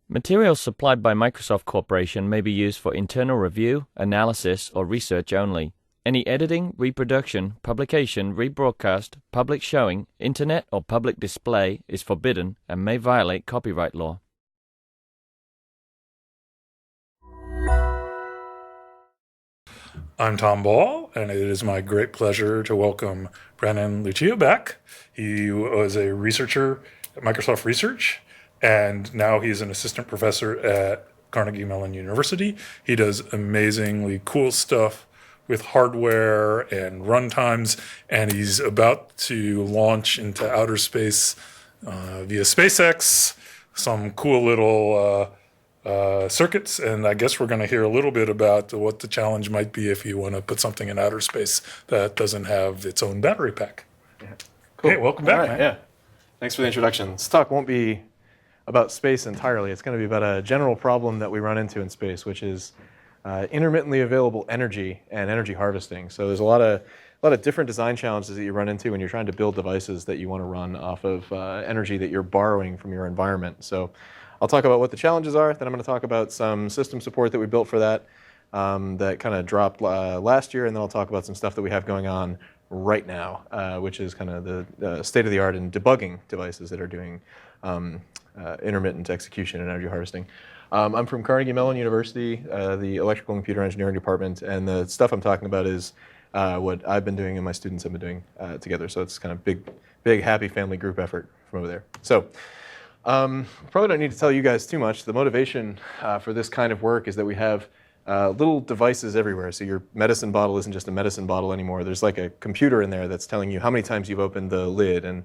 Materials supplied by Microsoft Corporation may be used for internal review, analysis, or research only. Any editing, reproduction, publication, rebroadcast, public showing, internet, or public display is forbidden and may violate copyright law. I'm Tom Ball, and it is my great pleasure to welcome Brandon Lucia back. He was a researcher at Microsoft Research, and now he's an assistant professor at Carnegie Mellon University. He does amazingly cool stuff with hardware and runtimes, and he's about to launch into outer space via SpaceX, some cool little circuits, and I guess we're going to hear a little bit about what the challenge might be if you want to put something in outer space that doesn't have its own battery pack. Yeah. Cool. Hey, welcome back, man. Yeah. Thanks for the introduction. This talk won't be about space entirely. It's going to be about a general problem that we run into in space, which is intermittently available energy and energy harvesting. So there's a lot of different design challenges that you run into when you're trying to build devices that you want to run off of energy that you're borrowing from your environment. So I'll talk about what the challenges are, then I'm going to talk about some system support that we built for that that kind of dropped last year, and then I'll talk about some stuff that we have going on right now, which is kind of the state of the art in debugging devices that are doing intermittent execution and energy harvesting. I'm from Carnegie Mellon University, the Electrical and Computer Engineering Department, and the stuff I'm talking about is what I've been doing and my students have been doing together. So it's kind of big, happy family group effort from over there. So probably don't need to tell you guys too much. The motivation for this kind of work is that we have little devices everywhere. So your medicine bottle isn't just a medicine bottle anymore. There's like a computer in there that's telling you how many times you've opened the lid and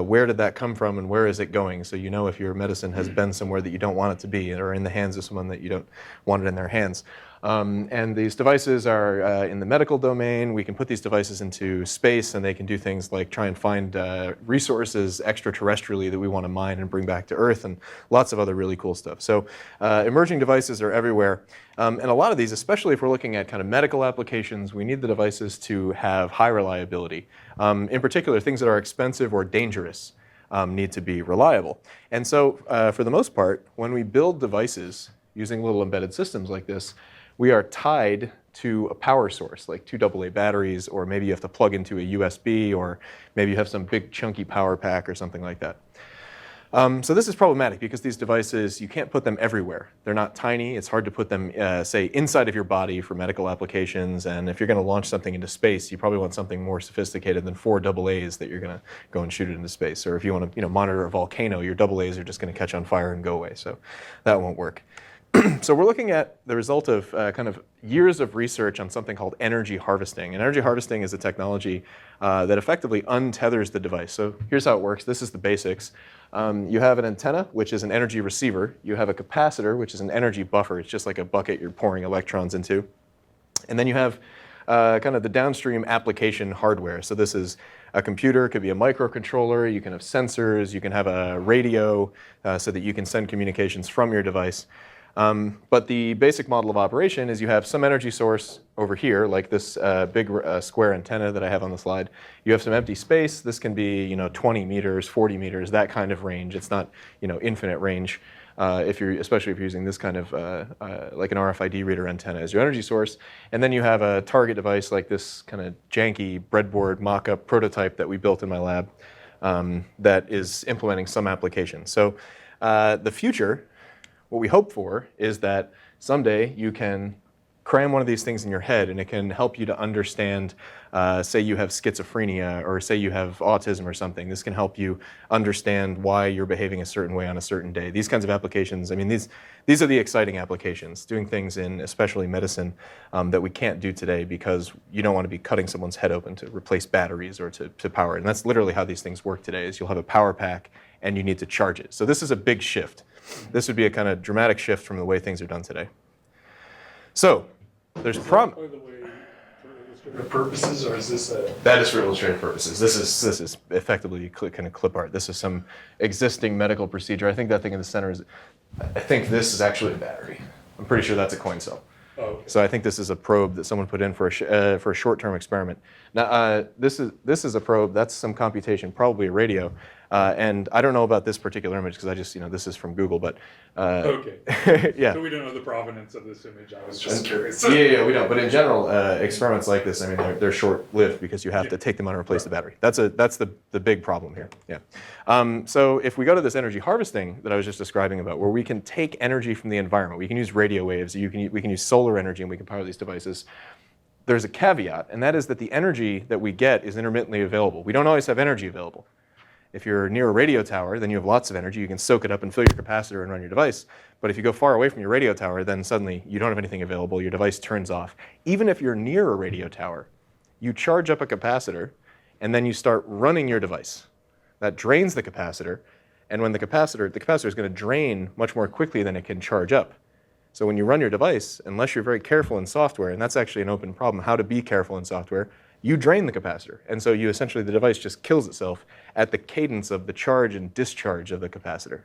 where did that come from and where is it going. So you know if your medicine has been somewhere that you don't want it to be or in the hands of someone that you don't want it in their hands. And these devices are in the medical domain. We can put these devices into space and they can do things like try and find resources extraterrestrially that we want to mine and bring back to Earth and lots of other really cool stuff. So emerging devices are everywhere. And a lot of these, especially if we're looking at kind of medical applications, we need the devices to have high reliability. In particular, things that are expensive or dangerous need to be reliable. And so for the most part, when we build devices using little embedded systems like this, we are tied to a power source, like two AA batteries, or maybe you have to plug into a USB, or maybe you have some big chunky power pack or something like that. So this is problematic because these devices, you can't put them everywhere. They're not tiny. It's hard to put them, say, inside of your body for medical applications. And if you're going to launch something into space, you probably want something more sophisticated than 4 AA's that you're going to go and shoot it into space. Or if you want to monitor a volcano, your AA's are just going to catch on fire and go away. So that won't work. So we're looking at the result of kind of years of research on something called energy harvesting. And energy harvesting is a technology that effectively untethers the device. So here's how it works. This is the basics. You have an antenna, which is an energy receiver. You have a capacitor, which is an energy buffer. It's just like a bucket you're pouring electrons into. And then you have kind of the downstream application hardware. So this is a computer, it could be a microcontroller, you can have sensors, you can have a radio so that you can send communications from your device. But the basic model of operation is you have some energy source over here, like this big square antenna that I have on the slide. You have some empty space. This can be 20 meters, 40 meters, that kind of range. It's not infinite range, especially if you're using this kind of like an RFID reader antenna as your energy source. And then you have a target device like this kind of janky breadboard mock-up prototype that we built in my lab that is implementing some application. So the future, what we hope for is that someday you can cram one of these things in your head and it can help you to understand, say you have schizophrenia or say you have autism or something. This can help you understand why you're behaving a certain way on a certain day. These kinds of applications, I mean, these are the exciting applications, doing things in especially medicine that we can't do today because you don't want to be cutting someone's head open to replace batteries or to power it. And that's literally how these things work today is you'll have a power pack and you need to charge it. So this is a big shift. This would be a kind of dramatic shift from the way things are done today. So there's By the way, for illustrative purposes, or is this a... That is for illustrative purposes. This is effectively kind of clip art. This is some existing medical procedure. I think that thing in the center is, I think this is actually a battery. I'm pretty sure that's a coin cell. Oh, okay. So I think this is a probe that someone put in for a short-term experiment. Now this is a probe. That's some computation, probably a radio. And I don't know about this particular image because I just, this is from Google, but okay. yeah. So we don't know the provenance of this image. I was just curious. Yeah, we don't. But in general, experiments like this, I mean, they're short-lived because you have to take them out and replace the battery. That's the big problem here. Yeah. So if we go to this energy harvesting that I was just describing about, where we can take energy from the environment, we can use radio waves, we can use solar energy, and we can power these devices. There's a caveat, and that is that the energy that we get is intermittently available. We don't always have energy available. If you're near a radio tower, then you have lots of energy. You can soak it up and fill your capacitor and run your device. But if you go far away from your radio tower, then suddenly you don't have anything available. Your device turns off. Even if you're near a radio tower, you charge up a capacitor, and then you start running your device. That drains the capacitor, and when the capacitor is going to drain much more quickly than it can charge up. So when you run your device, unless you're very careful in software, and that's actually an open problem, how to be careful in software, you drain the capacitor. And so you essentially, the device just kills itself at the cadence of the charge and discharge of the capacitor.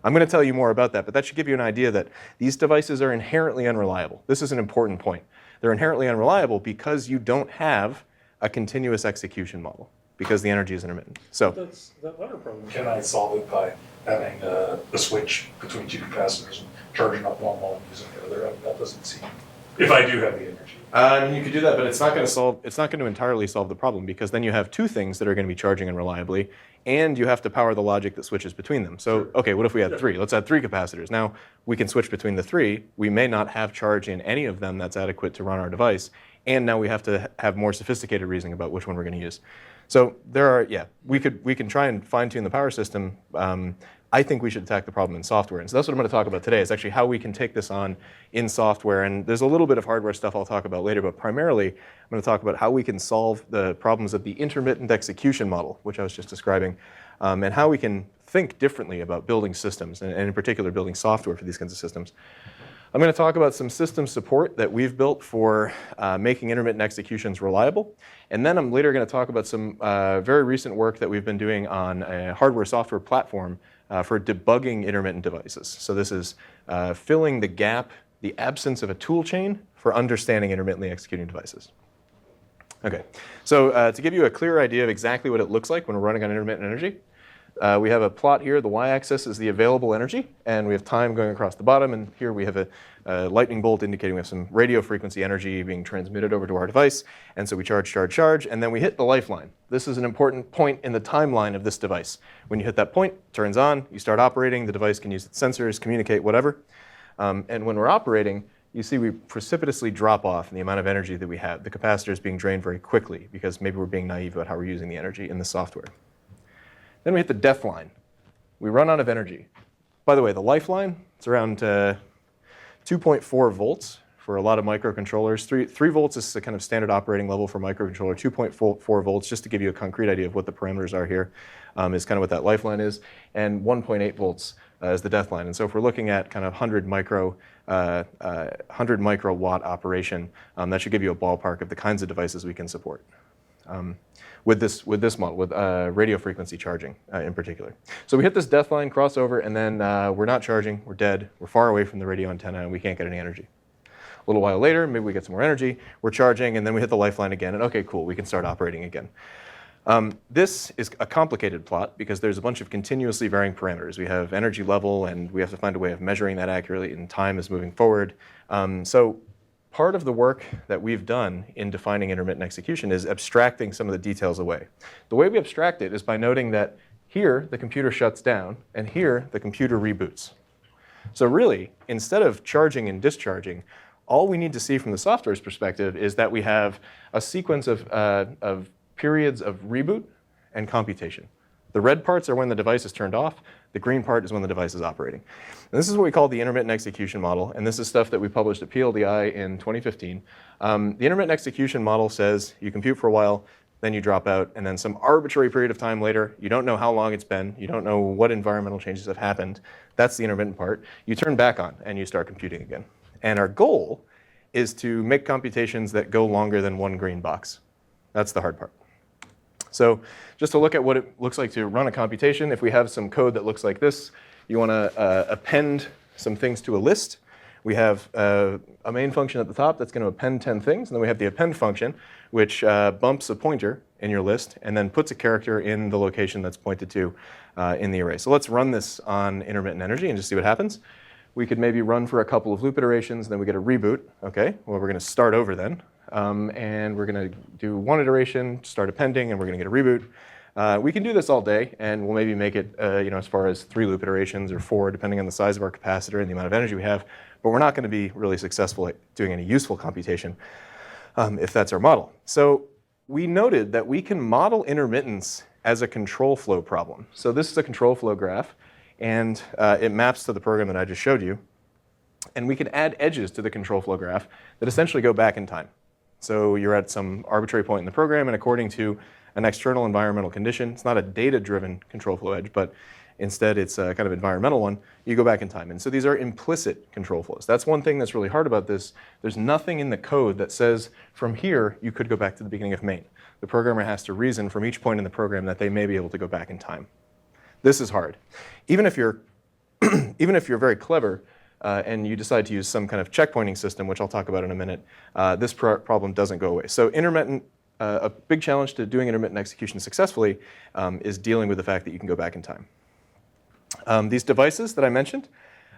I'm going to tell you more about that, but that should give you an idea that these devices are inherently unreliable. This is an important point. They're inherently unreliable because you don't have a continuous execution model, because the energy is intermittent. So that latter problem, can I solve it by having a switch between two capacitors and charging up one while I'm using the other? I mean, that doesn't seem, if I do have the energy. You could do that, but it's not going to entirely solve the problem, because then you have two things that are going to be charging unreliably, and you have to power the logic that switches between them. So, okay, what if we had three? Let's add three capacitors. Now, we can switch between the three. We may not have charge in any of them that's adequate to run our device, and now we have to have more sophisticated reasoning about which one we're going to use. So we can try and fine-tune the power system. I think we should attack the problem in software. And so that's what I'm going to talk about today, is actually how we can take this on in software. And there's a little bit of hardware stuff I'll talk about later, but primarily I'm going to talk about how we can solve the problems of the intermittent execution model, which I was just describing, and how we can think differently about building systems, and in particular building software for these kinds of systems. I'm going to talk about some system support that we've built for making intermittent executions reliable. And then I'm later going to talk about some very recent work that we've been doing on a hardware-software platform for debugging intermittent devices. So this is filling the gap, the absence of a tool chain for understanding intermittently executing devices. Okay, so to give you a clear idea of exactly what it looks like when we're running on intermittent energy, we have a plot here. The y-axis is the available energy, and we have time going across the bottom. And here we have a lightning bolt indicating we have some radio frequency energy being transmitted over to our device. And so we charge, and then we hit the lifeline. This is an important point in the timeline of this device. When you hit that point, it turns on, you start operating, the device can use its sensors, communicate, whatever. And when we're operating, you see we precipitously drop off in the amount of energy that we have. The capacitor is being drained very quickly because maybe we're being naive about how we're using the energy in the software. Then we hit the death line. We run out of energy. By the way, the lifeline, it's around 2.4 volts for a lot of microcontrollers. 3 volts is the kind of standard operating level for microcontroller. 2.4 volts, just to give you a concrete idea of what the parameters are here, is kind of what that lifeline is. And 1.8 volts is the death line. And so if we're looking at kind of 100 microwatt operation, that should give you a ballpark of the kinds of devices we can support. With this model, with radio frequency charging in particular. So we hit this death line, cross over, and then we're not charging, we're dead, we're far away from the radio antenna, and we can't get any energy. A little while later, maybe we get some more energy, we're charging, and then we hit the lifeline again, and okay, cool, we can start operating again. This is a complicated plot because there's a bunch of continuously varying parameters. We have energy level, and we have to find a way of measuring that accurately, and time is moving forward. So part of the work that we've done in defining intermittent execution is abstracting some of the details away. The way we abstract it is by noting that here the computer shuts down, and here the computer reboots. So really, instead of charging and discharging, all we need to see from the software's perspective is that we have a sequence of periods of reboot and computation. The red parts are when the device is turned off. The green part is when the device is operating. And this is what we call the intermittent execution model, and this is stuff that we published at PLDI in 2015. The intermittent execution model says you compute for a while, then you drop out, and then some arbitrary period of time later, you don't know how long it's been, you don't know what environmental changes have happened. That's the intermittent part. You turn back on, and you start computing again. And our goal is to make computations that go longer than one green box. That's the hard part. So just to look at what it looks like to run a computation, if we have some code that looks like this, you want to append some things to a list. We have a main function at the top that's going to append 10 things, and then we have the append function, which bumps a pointer in your list and then puts a character in the location that's pointed to in the array. So let's run this on intermittent energy and just see what happens. We could maybe run for a couple of loop iterations, then we get a reboot. Okay, well, we're going to start over then. And we're going to do one iteration, start appending, and we're going to get a reboot. We can do this all day, and we'll maybe make it as far as 3 loop iterations or 4, depending on the size of our capacitor and the amount of energy we have. But we're not going to be really successful at doing any useful computation if that's our model. So we noted that we can model intermittence as a control flow problem. So this is a control flow graph, and it maps to the program that I just showed you. And we can add edges to the control flow graph that essentially go back in time. So you're at some arbitrary point in the program, and according to an external environmental condition, it's not a data-driven control flow edge, but instead it's a kind of environmental one, you go back in time. And so these are implicit control flows. That's one thing that's really hard about this. There's nothing in the code that says from here you could go back to the beginning of main. The programmer has to reason from each point in the program that they may be able to go back in time. This is hard. Even if you're very clever, and you decide to use some kind of checkpointing system, which I'll talk about in a minute, this problem doesn't go away. So a big challenge to doing intermittent execution successfully is dealing with the fact that you can go back in time. These devices that I mentioned,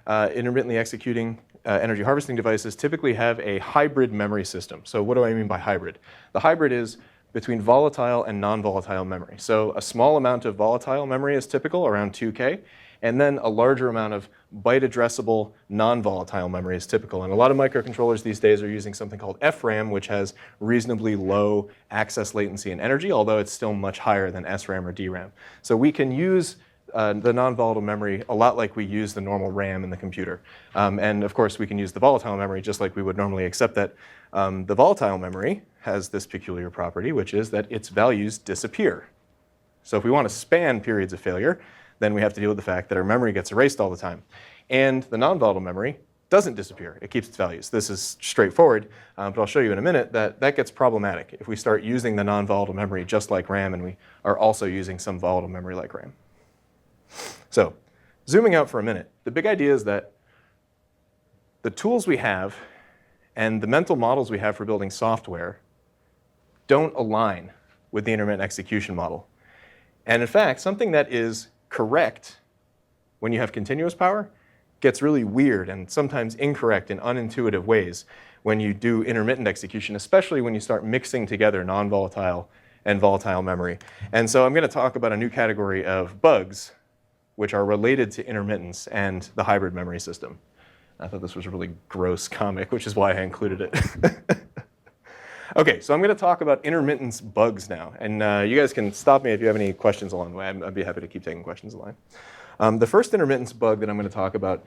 intermittently executing energy harvesting devices, typically have a hybrid memory system. So what do I mean by hybrid? The hybrid is between volatile and non-volatile memory. So a small amount of volatile memory is typical, around 2K, and then a larger amount of byte-addressable non-volatile memory is typical. And a lot of microcontrollers these days are using something called FRAM, which has reasonably low access latency and energy, although it's still much higher than SRAM or DRAM. So we can use the non-volatile memory a lot like we use the normal RAM in the computer. And of course, we can use the volatile memory just like we would normally, except that the volatile memory has this peculiar property, which is that its values disappear. So if we want to span periods of failure, then we have to deal with the fact that our memory gets erased all the time. And the non-volatile memory doesn't disappear. It keeps its values. This is straightforward, but I'll show you in a minute that that gets problematic if we start using the non-volatile memory just like RAM and we are also using some volatile memory like RAM. So zooming out for a minute, the big idea is that the tools we have and the mental models we have for building software don't align with the intermittent execution model. And in fact, something that is correct when you have continuous power gets really weird and sometimes incorrect in unintuitive ways when you do intermittent execution, especially when you start mixing together non-volatile and volatile memory. And so I'm going to talk about a new category of bugs which are related to intermittence and the hybrid memory system. I thought this was a really gross comic, which is why I included it. Okay, so I'm going to talk about intermittence bugs now. And you guys can stop me if you have any questions along the way. I'd be happy to keep taking questions along. The first intermittence bug that I'm going to talk about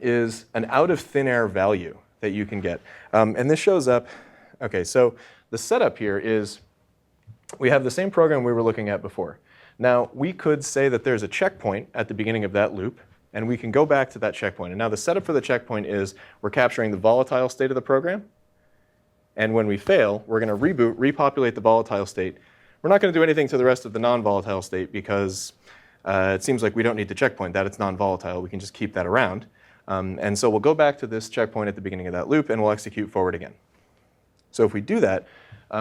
is an out of thin air value that you can get. And this shows up, okay, so the setup here is we have the same program we were looking at before. Now, we could say that there's a checkpoint at the beginning of that loop, and we can go back to that checkpoint. And now the setup for the checkpoint is we're capturing the volatile state of the program. And when we fail, we're going to reboot, repopulate the volatile state. We're not going to do anything to the rest of the non-volatile state because it seems like we don't need the checkpoint. That it's non-volatile. We can just keep that around. And so we'll go back to this checkpoint at the beginning of that loop, and we'll execute forward again. So if we do that,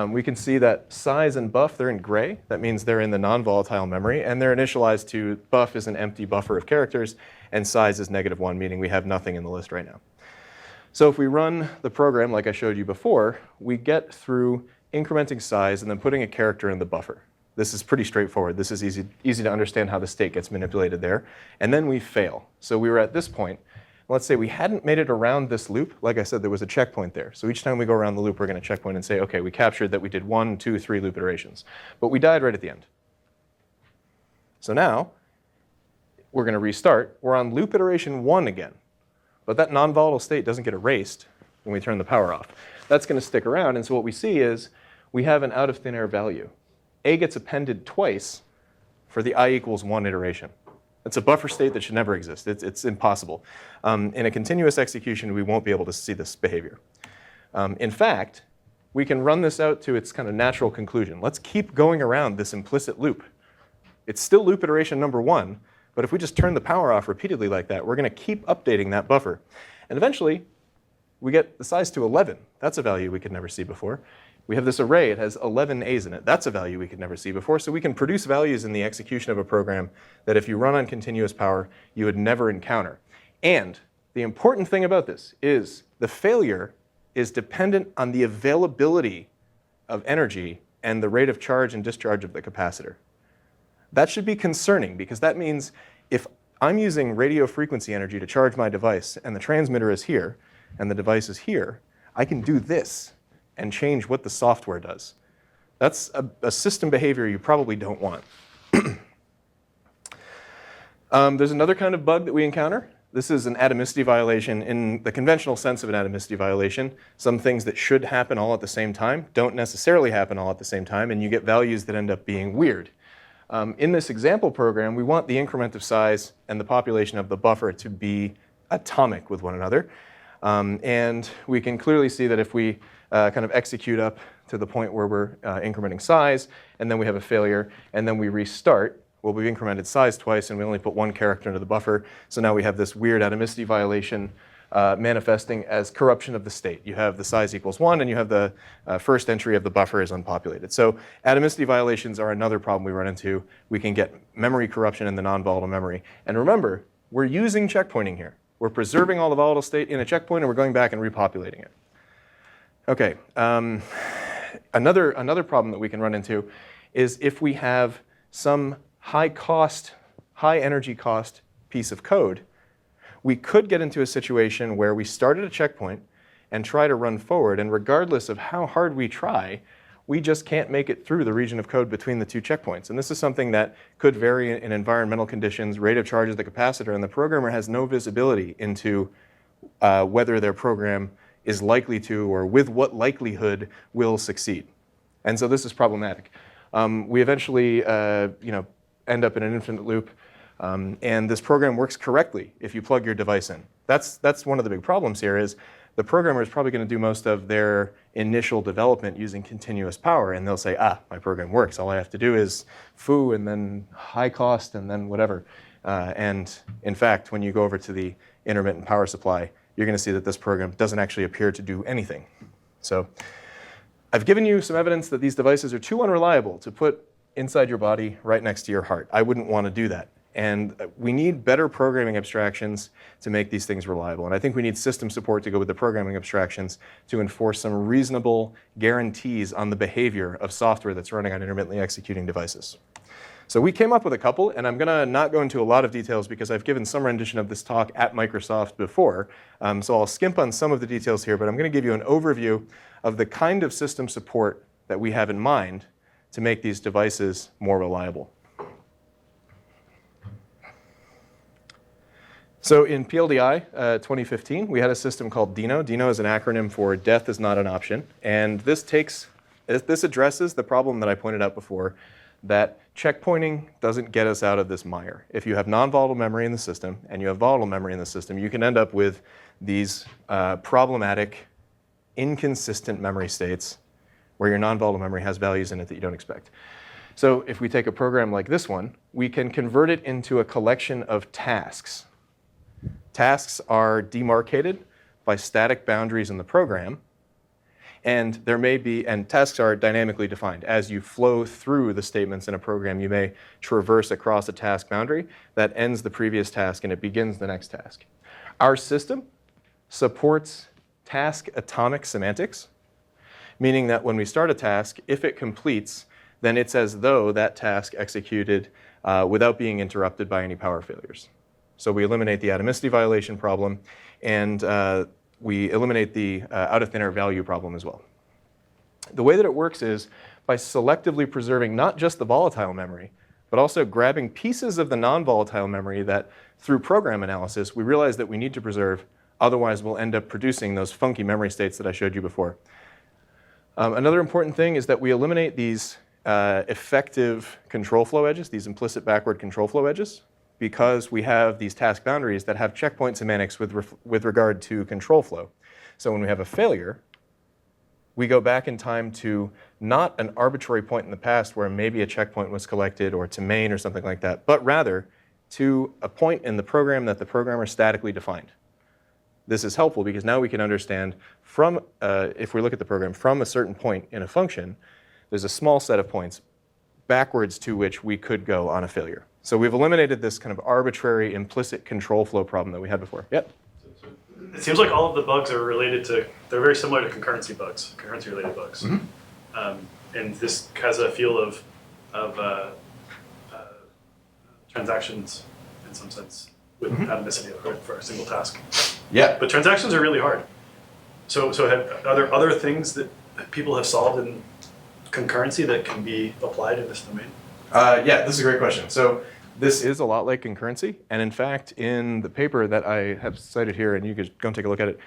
we can see that size and buff, they're in gray. That means they're in the non-volatile memory. And they're initialized to buff is an empty buffer of characters, and size is -1, meaning we have nothing in the list right now. So if we run the program like I showed you before, we get through incrementing size and then putting a character in the buffer. This is pretty straightforward. This is easy to understand how the state gets manipulated there. And then we fail. So we were at this point. Let's say we hadn't made it around this loop. Like I said, there was a checkpoint there. So each time we go around the loop, we're going to checkpoint and say, OK, we captured that we did 1, 2, 3 loop iterations. But we died right at the end. So now we're going to restart. We're on loop iteration 1 again. But that non-volatile state doesn't get erased when we turn the power off. That's going to stick around. And so what we see is we have an out of thin air value. A gets appended twice for the I equals 1 iteration. It's a buffer state that should never exist. It's impossible. In a continuous execution, we won't be able to see this behavior. In fact, we can run this out to its kind of natural conclusion. Let's keep going around this implicit loop. It's still loop iteration number 1. But if we just turn the power off repeatedly like that, we're going to keep updating that buffer. And eventually, we get the size to 11. That's a value we could never see before. We have this array. It has 11 A's in it. That's a value we could never see before. So we can produce values in the execution of a program that if you run on continuous power, you would never encounter. And the important thing about this is the failure is dependent on the availability of energy and the rate of charge and discharge of the capacitor. That should be concerning, because that means if I'm using radio frequency energy to charge my device and the transmitter is here and the device is here, I can do this and change what the software does. That's a system behavior you probably don't want. There's another kind of bug that we encounter. This is an atomicity violation in the conventional sense of an atomicity violation. Some things that should happen all at the same time don't necessarily happen all at the same time, and you get values that end up being weird. In this example program, we want the increment of size and the population of the buffer to be atomic with one another. And we can clearly see that if we kind of execute up to the point where we're incrementing size, and then we have a failure, and then we restart, well, we've incremented size twice, and we only put one character into the buffer. So now we have this weird atomicity violation manifesting as corruption of the state. You have the size equals 1, and you have the first entry of the buffer is unpopulated. So atomicity violations are another problem we run into. We can get memory corruption in the non-volatile memory. And remember, we're using checkpointing here. We're preserving all the volatile state in a checkpoint, and we're going back and repopulating it. OK, another problem that we can run into is if we have some high energy cost piece of code, we could get into a situation where we start at a checkpoint and try to run forward, and regardless of how hard we try, we just can't make it through the region of code between the two checkpoints. And this is something that could vary in environmental conditions, rate of charge of the capacitor, and the programmer has no visibility into whether their program is likely to, or with what likelihood will succeed. And so this is problematic. We eventually end up in an infinite loop, and this program works correctly if you plug your device in. That's one of the big problems here is the programmer is probably going to do most of their initial development using continuous power, and they'll say, my program works. All I have to do is foo, and then high cost, and then whatever. And in fact, when you go over to the intermittent power supply, you're going to see that this program doesn't actually appear to do anything. So I've given you some evidence that these devices are too unreliable to put inside your body right next to your heart. I wouldn't want to do that. And we need better programming abstractions to make these things reliable. And I think we need system support to go with the programming abstractions to enforce some reasonable guarantees on the behavior of software that's running on intermittently executing devices. So we came up with a couple, and I'm going to not go into a lot of details because I've given some rendition of this talk at Microsoft before. So I'll skimp on some of the details here, but I'm going to give you an overview of the kind of system support that we have in mind to make these devices more reliable. So in PLDI 2015, we had a system called DINO. DINO is an acronym for Death is Not an Option. And this addresses the problem that I pointed out before, that checkpointing doesn't get us out of this mire. If you have non-volatile memory in the system and you have volatile memory in the system, you can end up with these problematic, inconsistent memory states where your non-volatile memory has values in it that you don't expect. So if we take a program like this one, we can convert it into a collection of tasks. Tasks are demarcated by static boundaries in the program, and tasks are dynamically defined. As you flow through the statements in a program, you may traverse across a task boundary that ends the previous task and it begins the next task. Our system supports task atomic semantics, meaning that when we start a task, if it completes, then it's as though that task executed without being interrupted by any power failures. So we eliminate the atomicity violation problem, and we eliminate the out of thin air value problem as well. The way that it works is by selectively preserving not just the volatile memory, but also grabbing pieces of the non-volatile memory that through program analysis we realize that we need to preserve, otherwise we'll end up producing those funky memory states that I showed you before. Another important thing is that we eliminate these effective control flow edges, these implicit backward control flow edges, because we have these task boundaries that have checkpoint semantics with regard to control flow. So when we have a failure, we go back in time to not an arbitrary point in the past where maybe a checkpoint was collected or to main or something like that, but rather to a point in the program that the programmer statically defined. this is helpful because now we can understand from, if we look at the program, from a certain point in a function, there's a small set of points backwards to which we could go on a failure. So we've eliminated this kind of arbitrary implicit control flow problem that we had before. Yep. It seems like all of the bugs are related to, they're very similar to concurrency bugs, concurrency-related bugs. And this has a feel of transactions in some sense with atomicity for a single task. Yeah. But transactions are really hard. So are there other things that people have solved in concurrency that can be applied in this domain? Yeah, this is a great question. So this is a lot like concurrency. And in fact, in the paper that I have cited here, and you could go and take a look at it,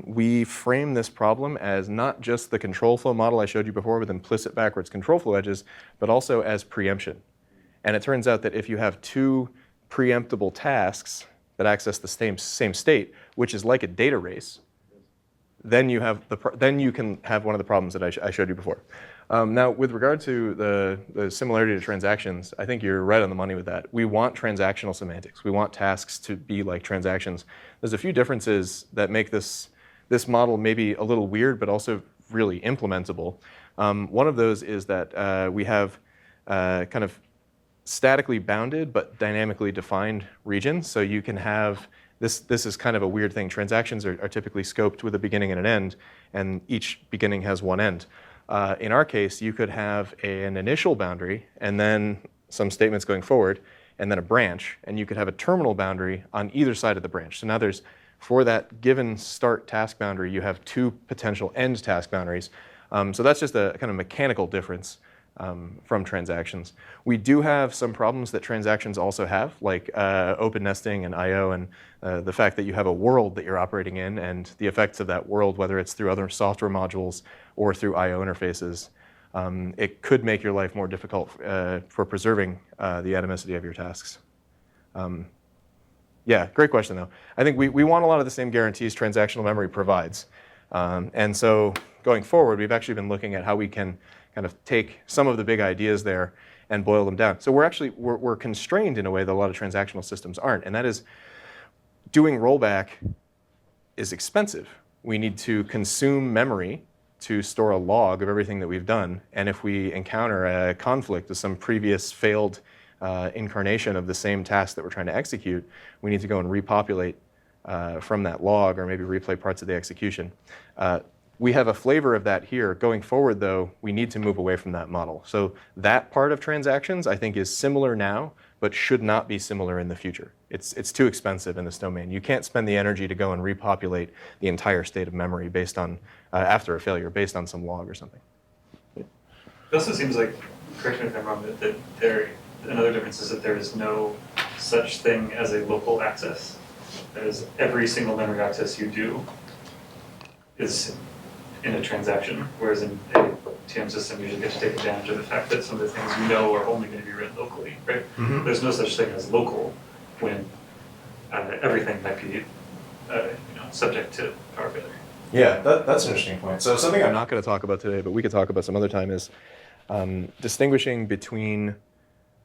we frame this problem as not just the control flow model I showed you before with implicit backwards control flow edges, but also as preemption. And it turns out that if you have two preemptible tasks that access the same state, which is like a data race, then you can have one of the problems that I showed you before. Now, with regard to the similarity to transactions, I think you're right on the money with that. We want transactional semantics. We want tasks to be like transactions. There's a few differences that make this model maybe a little weird, but also really implementable. One of those is that we have kind of statically bounded but dynamically defined regions. So you can have, this is kind of a weird thing. Transactions are typically scoped with a beginning and an end, and each beginning has one end. In our case, you could have an initial boundary and then some statements going forward, and then a branch, and you could have a terminal boundary on either side of the branch. So now there's, for that given start task boundary, you have two potential end task boundaries. So that's just a kind of mechanical difference from transactions. We do have some problems that transactions also have, like open nesting and I/O, and the fact that you have a world that you're operating in, and the effects of that world, whether it's through other software modules or through I/O interfaces. It could make your life more difficult for preserving the atomicity of your tasks. Yeah, great question though. I think we want a lot of the same guarantees transactional memory provides. And so going forward, we've actually been looking at how we can kind of take some of the big ideas there and boil them down. So we're constrained in a way that a lot of transactional systems aren't, and that is doing rollback is expensive. We need to consume memory to store a log of everything that we've done, and if we encounter a conflict with some previous failed incarnation of the same task that we're trying to execute, we need to go and repopulate from that log, or maybe replay parts of the execution. We have a flavor of that here. Going forward, though, we need to move away from that model. So that part of transactions, I think, is similar now, but should not be similar in the future. It's too expensive in this domain. You can't spend the energy to go and repopulate the entire state of memory based on, after a failure, based on some log or something. It also seems like, correct me if I'm wrong, that another difference is that there is no such thing as a local access. There's every single memory access you do is in a transaction, whereas in a TM system, you just get to take advantage of the fact that some of the things you know are only going to be written locally, right? Mm-hmm. There's no such thing as local when everything might be subject to power failure. Yeah, that's an interesting point. So something I'm not going to talk about today, but we could talk about some other time, is distinguishing between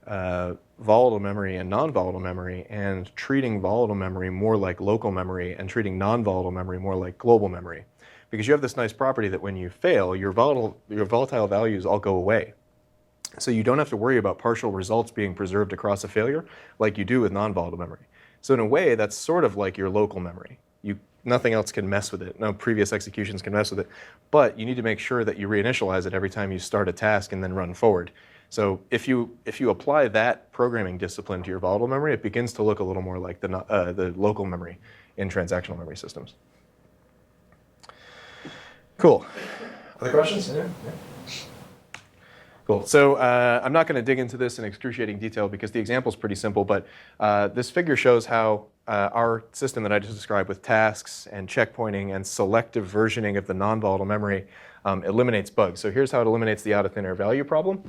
volatile memory and non-volatile memory, and treating volatile memory more like local memory and treating non-volatile memory more like global memory. Because you have this nice property that when you fail, your volatile values all go away. So you don't have to worry about partial results being preserved across a failure like you do with non-volatile memory. So in a way, that's sort of like your local memory. Nothing else can mess with it. No previous executions can mess with it. But you need to make sure that you reinitialize it every time you start a task and then run forward. So if you apply that programming discipline to your volatile memory, it begins to look a little more like the local memory in transactional memory systems. Cool. Other questions? Yeah. Cool. So I'm not going to dig into this in excruciating detail because the example is pretty simple, but this figure shows how our system that I just described with tasks and checkpointing and selective versioning of the non-volatile memory eliminates bugs. So here's how it eliminates the out of thin air value problem.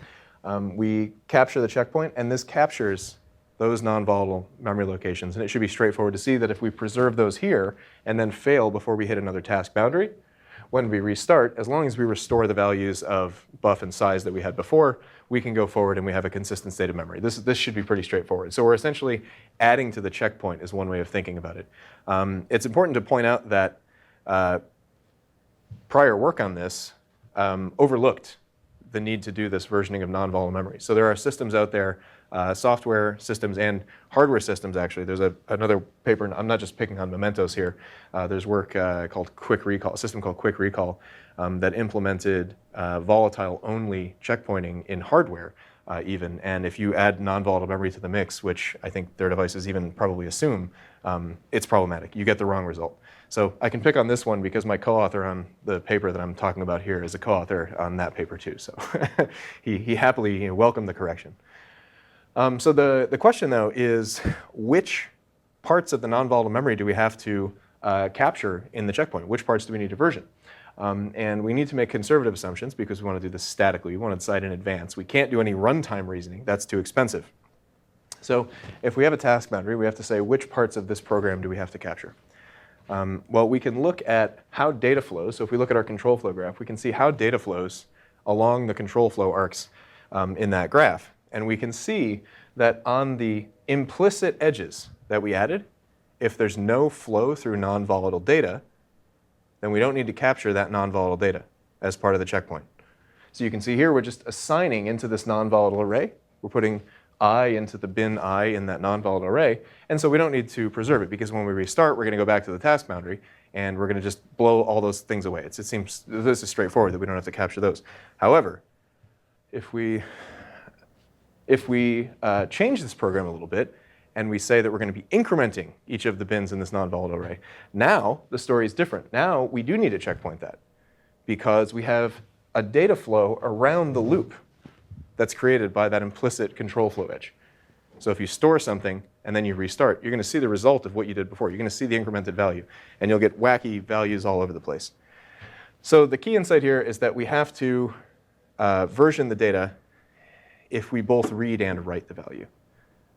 We capture the checkpoint, and this captures those non-volatile memory locations. And it should be straightforward to see that if we preserve those here and then fail before we hit another task boundary, when we restart, as long as we restore the values of buff and size that we had before, we can go forward and we have a consistent state of memory. This should be pretty straightforward. So we're essentially adding to the checkpoint is one way of thinking about it. It's important to point out that prior work on this overlooked the need to do this versioning of non-volatile memory. So there are systems out there, software systems and hardware systems actually. There's another paper, and I'm not just picking on mementos here. There's work called Quick Recall, a system called Quick Recall that implemented volatile-only checkpointing in hardware even. And if you add non-volatile memory to the mix, which I think their devices even probably assume, it's problematic. You get the wrong result. So I can pick on this one because my co-author on the paper that I'm talking about here is a co-author on that paper too. So he happily welcomed the correction. So the question though is, which parts of the non-volatile memory do we have to capture in the checkpoint? Which parts do we need to version? And we need to make conservative assumptions because we want to do this statically. We want to decide in advance. We can't do any runtime reasoning. That's too expensive. So if we have a task boundary, we have to say which parts of this program do we have to capture? Well, we can look at how data flows. So if we look at our control flow graph, we can see how data flows along the control flow arcs in that graph. And we can see that on the implicit edges that we added, if there's no flow through non-volatile data, then we don't need to capture that non-volatile data as part of the checkpoint. So you can see here we're just assigning into this non-volatile array. We're putting I into the bin I in that non-volatile array. And so we don't need to preserve it because when we restart, we're going to go back to the task boundary and we're going to just blow all those things away. It seems this is straightforward that we don't have to capture those. However, if we change this program a little bit and we say that we're going to be incrementing each of the bins in this non-volatile array, now the story is different. Now we do need to checkpoint that because we have a data flow around the loop that's created by that implicit control flow edge. So if you store something and then you restart, you're going to see the result of what you did before. You're going to see the incremented value, and you'll get wacky values all over the place. So the key insight here is that we have to version the data if we both read and write the value.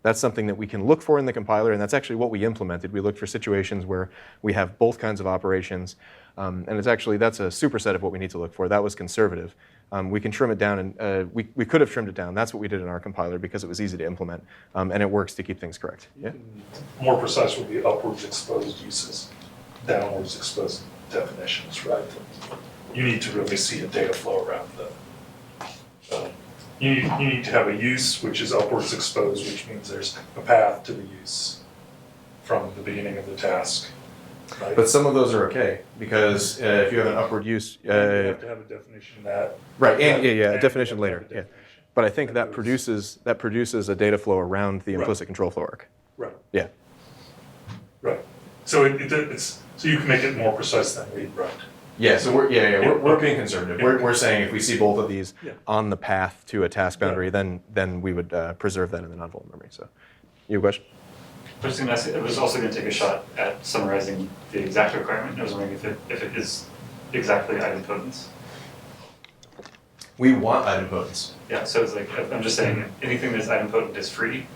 That's something that we can look for in the compiler, and that's actually what we implemented. We looked for situations where we have both kinds of operations, and that's a superset of what we need to look for. That was conservative. We can trim it down, and we could have trimmed it down. That's what we did in our compiler because it was easy to implement, and it works to keep things correct. Yeah? More precise would be upwards exposed uses, downwards exposed definitions, right? You need to really see a data flow around them. You need to have a use which is upwards exposed, which means there's a path to the use from the beginning of the task. Right? But some of those are okay because if you have an upward use, you have to have a definition that right, and a definition later. Definition. Yeah, but I think that produces a data flow around the implicit Right. control flow arc. Right. Yeah. Right. So it's so you can make it more precise than read write. Yeah, so we're being conservative. Yeah. We're saying if we see both of these Yeah. on the path to a task boundary, then we would preserve that in the non-volatile memory. So, you have a question? I was also going to take a shot at summarizing the exact requirement. I was wondering if it is exactly idempotence. We want idempotence. Yeah, so it's like, I'm just saying, anything that is idempotent is free.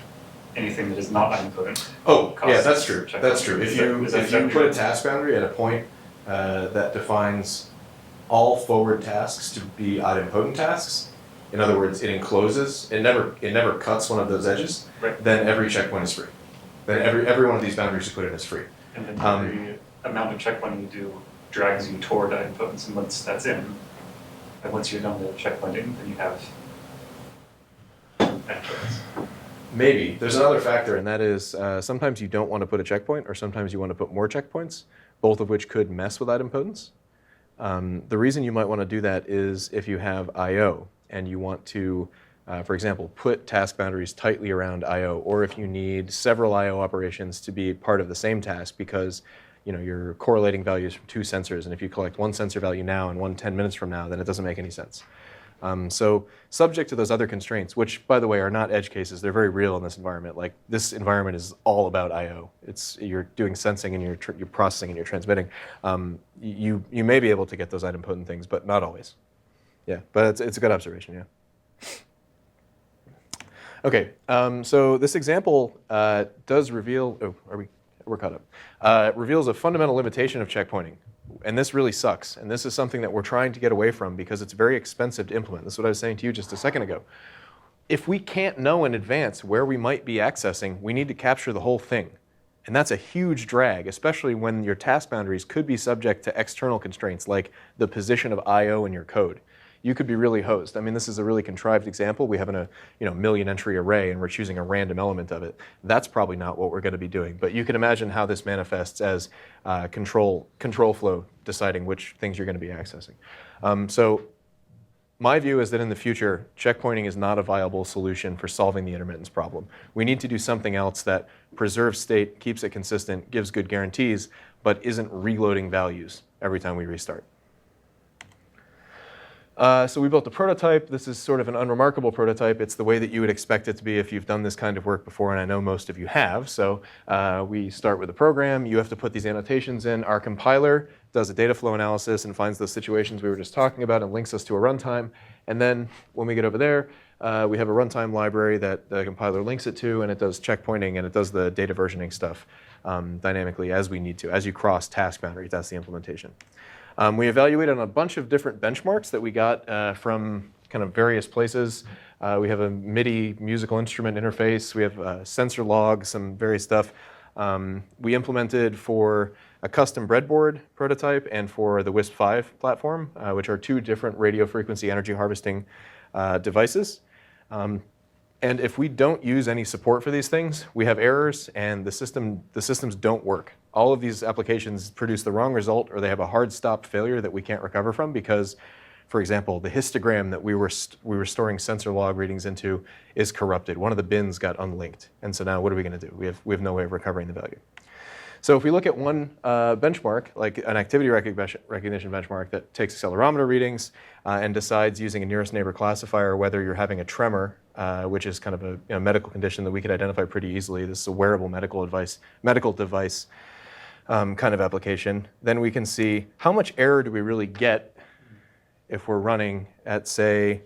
Anything that is not idempotent. Oh, yeah, costs that's true. check That's boundary. true. Is that If you exactly put a right? task boundary at a point that defines all forward tasks to be idempotent tasks, in other words, it encloses, it never cuts one of those edges, Right. then every checkpoint is free. Then every one of these boundaries you put in is free. And then every amount of checkpointing you do drags you toward idempotence, and once that's in, and once you're done the checkpointing, then you have idempotence. Maybe. There's another factor, and that is sometimes you don't want to put a checkpoint, or sometimes you want to put more checkpoints, both of which could mess with idempotence. The reason you might want to do that is if you have I/O and you want to, for example, put task boundaries tightly around I/O, or if you need several I/O operations to be part of the same task because you're correlating values from two sensors, and if you collect one sensor value now and one 10 minutes from now, then it doesn't make any sense. So subject to those other constraints, which, by the way, are not edge cases, they're very real in this environment. Like, this environment is all about I/O. You're doing sensing and you're processing and you're transmitting. You may be able to get those idempotent things, but not always. Yeah, but it's a good observation, yeah. Okay, so this example does reveal, we're caught up. Reveals a fundamental limitation of checkpointing. and this really sucks, and this is something that we're trying to get away from because it's very expensive to implement. This is what I was saying to you just a second ago. If we can't know in advance where we might be accessing, we need to capture the whole thing. And that's a huge drag, especially when your task boundaries could be subject to external constraints like the position of I/O in your code. You could be really hosed. I mean, this is a really contrived example. We have a million entry array and we're choosing a random element of it. That's probably not what we're going to be doing. But you can imagine how this manifests as control flow deciding which things you're going to be accessing. So my view is that in the future, checkpointing is not a viable solution for solving the intermittence problem. We need to do something else that preserves state, keeps it consistent, gives good guarantees, but isn't reloading values every time we restart. So we built a prototype. This is sort of an unremarkable prototype. It's the way that you would expect it to be if you've done this kind of work before, and I know most of you have. So we start with a program. You have to put these annotations in. Our compiler does a data flow analysis and finds those situations we were just talking about and links us to a runtime. And then when we get over there, we have a runtime library that the compiler links it to, and it does checkpointing, and it does the data versioning stuff dynamically as we need to. As you cross task boundaries, that's the implementation. We evaluated on a bunch of different benchmarks that we got from kind of various places. We have a MIDI musical instrument interface. We have sensor logs, some various stuff. We implemented for a custom breadboard prototype and for the WISP-5 platform, which are two different radio frequency energy harvesting devices. And if we don't use any support for these things, we have errors and the systems don't work. All of these applications produce the wrong result, or they have a hard stop failure that we can't recover from because, for example, the histogram that we were storing sensor log readings into is corrupted. One of the bins got unlinked. And so now what are we going to do? We have no way of recovering the value. So if we look at one benchmark, like an activity recognition benchmark that takes accelerometer readings and decides using a nearest neighbor classifier whether you're having a tremor, which is kind of a medical condition that we could identify pretty easily. This is a wearable medical device kind of application. Then we can see how much error do we really get if we're running at, say,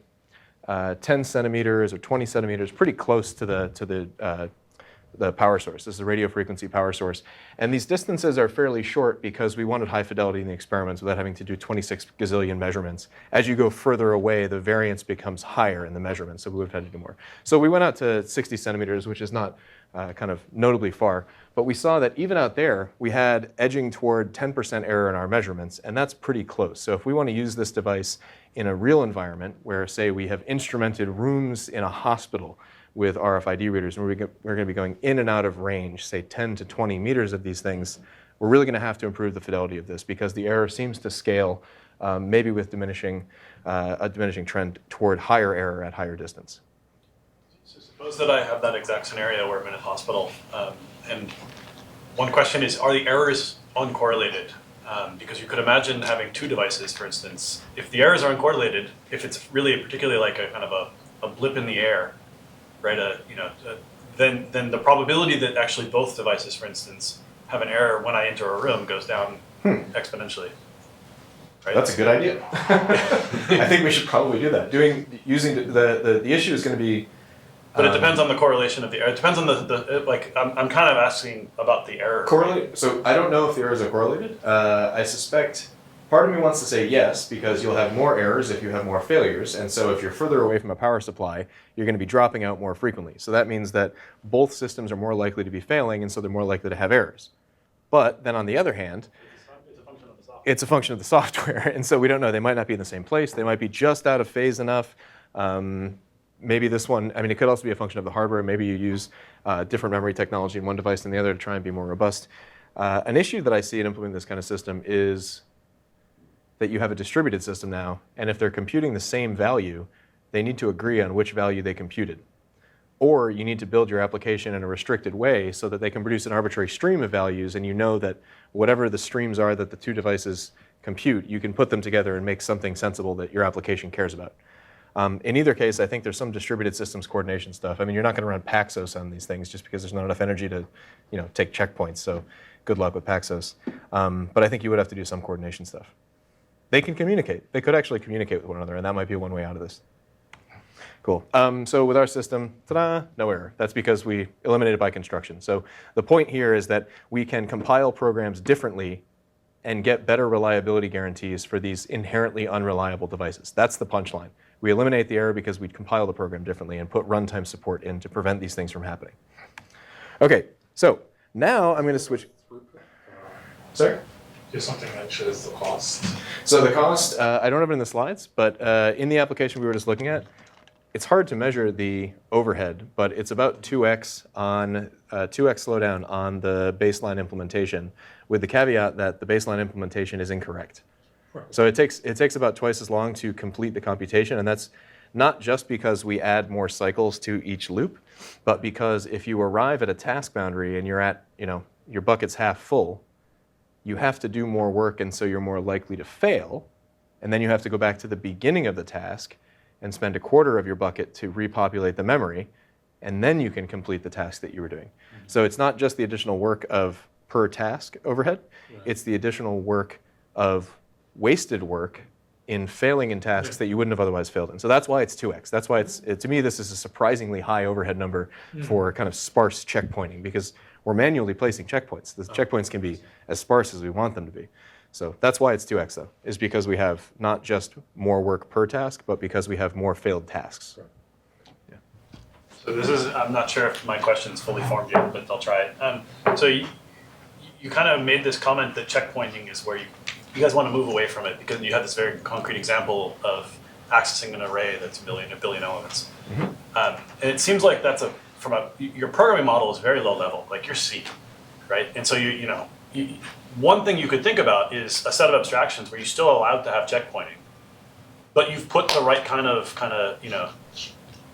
10 centimeters or 20 centimeters, pretty close to the power source. This is a radio frequency power source. And these distances are fairly short because we wanted high fidelity in the experiments without having to do 26 gazillion measurements. As you go further away, the variance becomes higher in the measurements, so we would have had to do more. So we went out to 60 centimeters, which is not kind of notably far. But we saw that even out there, we had edging toward 10% error in our measurements, and that's pretty close. So if we want to use this device in a real environment where, say, we have instrumented rooms in a hospital with RFID readers, and we're going to be going in and out of range, say 10 to 20 meters of these things, we're really going to have to improve the fidelity of this because the error seems to scale, maybe with a diminishing trend toward higher error at higher distance. So suppose that I have that exact scenario where I'm in a hospital, and one question is, are the errors uncorrelated? Because you could imagine having two devices, for instance. If the errors are uncorrelated, if it's really particularly like a kind of a blip in the air, right? Then the probability that actually both devices, for instance, have an error when I enter a room goes down exponentially. Right? That's a good idea. I think we should probably do that. Using the issue is going to be. But it depends on the correlation of the error. It depends on I'm kind of asking about the error. So I don't know if the errors are correlated. I suspect. Part of me wants to say yes, because you'll have more errors if you have more failures. And so if you're further away from a power supply, you're going to be dropping out more frequently. So that means that both systems are more likely to be failing, and so they're more likely to have errors. But then on the other hand, it's a function of the software. And so we don't know. They might not be in the same place. They might be just out of phase enough. Maybe this one, it could also be a function of the hardware. Maybe you use different memory technology in one device than the other to try and be more robust. An issue that I see in implementing this kind of system is that you have a distributed system now, and if they're computing the same value, they need to agree on which value they computed. Or you need to build your application in a restricted way so that they can produce an arbitrary stream of values, and you know that whatever the streams are that the two devices compute, you can put them together and make something sensible that your application cares about. In either case, I think there's some distributed systems coordination stuff. You're not going to run Paxos on these things just because there's not enough energy to take checkpoints, so good luck with Paxos. But I think you would have to do some coordination stuff. They can communicate. They could actually communicate with one another, and that might be one way out of this. Cool. So with our system, ta-da, no error. That's because we eliminated by construction. So the point here is that we can compile programs differently and get better reliability guarantees for these inherently unreliable devices. That's the punchline. We eliminate the error because we compile the program differently and put runtime support in to prevent these things from happening. Okay, so now I'm going to switch. Sorry? Just something that shows the cost. So the cost, I don't have it in the slides, but in the application we were just looking at, it's hard to measure the overhead, but it's about 2x slowdown on the baseline implementation, with the caveat that the baseline implementation is incorrect. Right. So it takes about twice as long to complete the computation, and that's not just because we add more cycles to each loop, but because if you arrive at a task boundary and you're at, your bucket's half full, you have to do more work, and so you're more likely to fail, and then you have to go back to the beginning of the task and spend a quarter of your bucket to repopulate the memory, and then you can complete the task that you were doing. Mm-hmm. So it's not just the additional work of per task overhead, it's the additional work of wasted work in failing in tasks that you wouldn't have otherwise failed in. So that's why it's 2x. That's why to me, this is a surprisingly high overhead number for kind of sparse checkpointing, because we're manually placing checkpoints. The checkpoints can be as sparse as we want them to be. So that's why it's 2x, though, is because we have not just more work per task, but because we have more failed tasks. Yeah. So this is, I'm not sure if my question's fully formed yet, but I'll try it. So you kind of made this comment that checkpointing is where you guys want to move away from it, because you had this very concrete example of accessing an array that's a billion elements. Mm-hmm. And it seems like that's your programming model is very low level, like you're C, right? And so one thing you could think about is a set of abstractions where you're still allowed to have checkpointing, but you've put the right kind of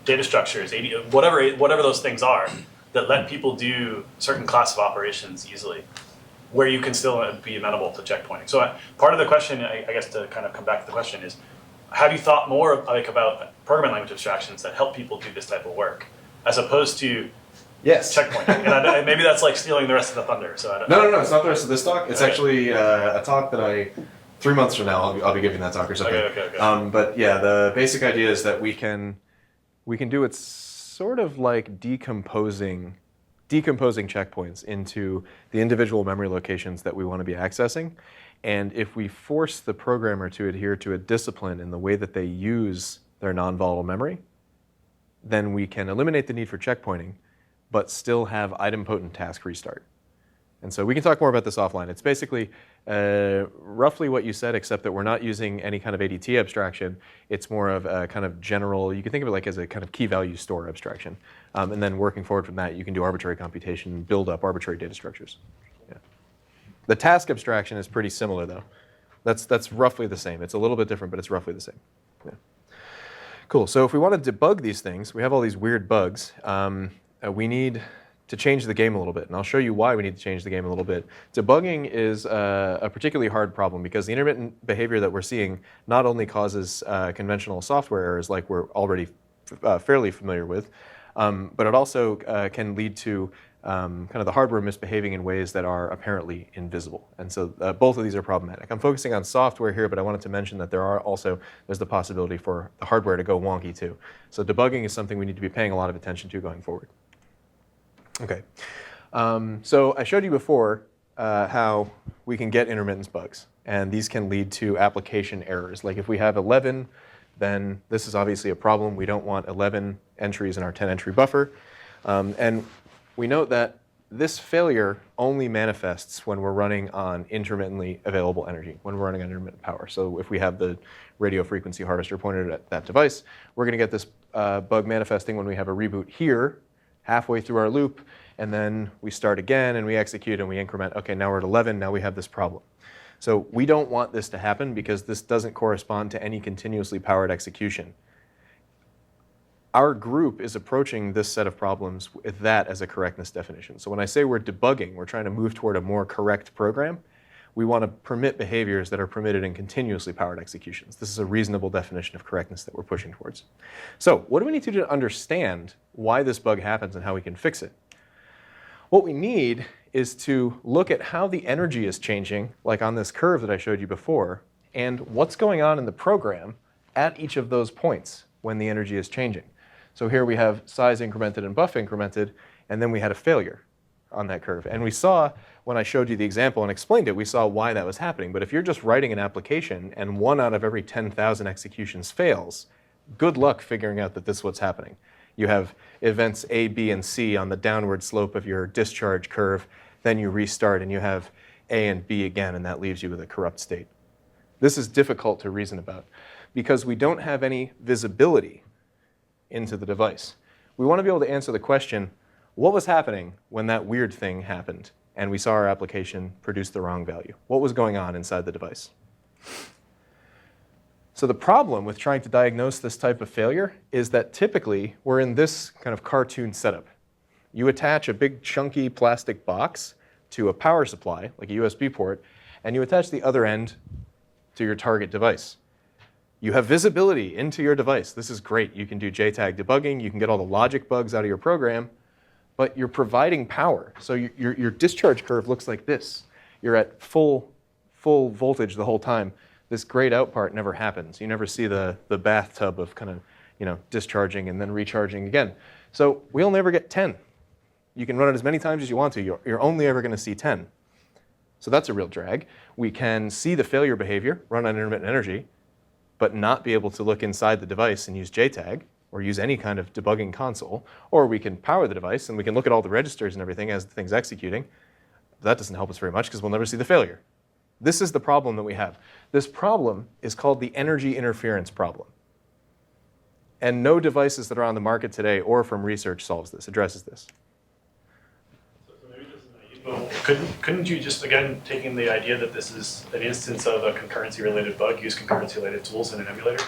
data structures, whatever those things are, that let people do certain class of operations easily, where you can still be amenable to checkpointing. So part of the question, I guess, to kind of come back to the question is, have you thought more about programming language abstractions that help people do this type of work, as opposed to checkpointing? And maybe that's like stealing the rest of the thunder. So I don't know. No, it's not the rest of this talk. It's actually a talk that 3 months from now, I'll be giving that talk or something. Okay. But yeah, the basic idea is that we can do it sort of like decomposing checkpoints into the individual memory locations that we want to be accessing. And if we force the programmer to adhere to a discipline in the way that they use their non-volatile memory, then we can eliminate the need for checkpointing, but still have idempotent task restart. And so we can talk more about this offline. It's basically roughly what you said, except that we're not using any kind of ADT abstraction. It's more of a kind of general, you can think of it like as a kind of key value store abstraction. And then working forward from that, you can do arbitrary computation, build up arbitrary data structures. Yeah. The task abstraction is pretty similar, though. That's roughly the same. It's a little bit different, but it's roughly the same. Yeah. Cool. So if we want to debug these things, we have all these weird bugs. We need to change the game a little bit, and I'll show you why we need to change the game a little bit. Debugging is a particularly hard problem because the intermittent behavior that we're seeing not only causes conventional software errors like we're already fairly familiar with, but it also can lead to kind of the hardware misbehaving in ways that are apparently invisible. And so both of these are problematic. I'm focusing on software here, but I wanted to mention that there's the possibility for the hardware to go wonky too. So debugging is something we need to be paying a lot of attention to going forward. Okay, so I showed you before how we can get intermittence bugs, and these can lead to application errors. Like if we have 11, then this is obviously a problem. We don't want 11 entries in our 10-entry buffer. And we note that this failure only manifests when we're running on intermittently available energy, when we're running on intermittent power. So if we have the radio frequency harvester pointed at that device, we're going to get this bug manifesting when we have a reboot here, halfway through our loop, and then we start again and we execute and we increment. Okay, now we're at 11, now we have this problem. So we don't want this to happen because this doesn't correspond to any continuously powered execution. Our group is approaching this set of problems with that as a correctness definition. So when I say we're debugging, we're trying to move toward a more correct program. We want to permit behaviors that are permitted in continuously powered executions. This is a reasonable definition of correctness that we're pushing towards. So what do we need to do to understand why this bug happens and how we can fix it? What we need is to look at how the energy is changing, like on this curve that I showed you before, and what's going on in the program at each of those points when the energy is changing. So here we have size incremented and buff incremented, and then we had a failure. on that curve. And we saw, when I showed you the example and explained it, we saw why that was happening. But if you're just writing an application and 1 out of every 10,000 executions fails, good luck figuring out that this is what's happening. You have events A, B, and C on the downward slope of your discharge curve. Then you restart and you have A and B again, and that leaves you with a corrupt state. This is difficult to reason about because we don't have any visibility into the device. We want to be able to answer the question, what was happening when that weird thing happened and we saw our application produce the wrong value? What was going on inside the device? So the problem with trying to diagnose this type of failure is that typically we're in this kind of cartoon setup. You attach a big chunky plastic box to a power supply, like a USB port, and you attach the other end to your target device. You have visibility into your device. This is great. You can do JTAG debugging. You can get all the logic bugs out of your program, but you're providing power. So your discharge curve looks like this. You're at full voltage the whole time. This grayed out part never happens. You never see the bathtub of kind of discharging and then recharging again. So we'll never get 10. You can run it as many times as you want to. You're only ever going to see 10. So that's a real drag. We can see the failure behavior, run on intermittent energy, but not be able to look inside the device and use JTAG or use any kind of debugging console. Or we can power the device and we can look at all the registers and everything as the thing's executing. That doesn't help us very much because we'll never see the failure. This is the problem that we have. This problem is called the energy interference problem. And no devices that are on the market today or from research solves this, addresses this. Couldn't you just, again, taking the idea that this is an instance of a concurrency-related bug, use concurrency-related tools in an emulator?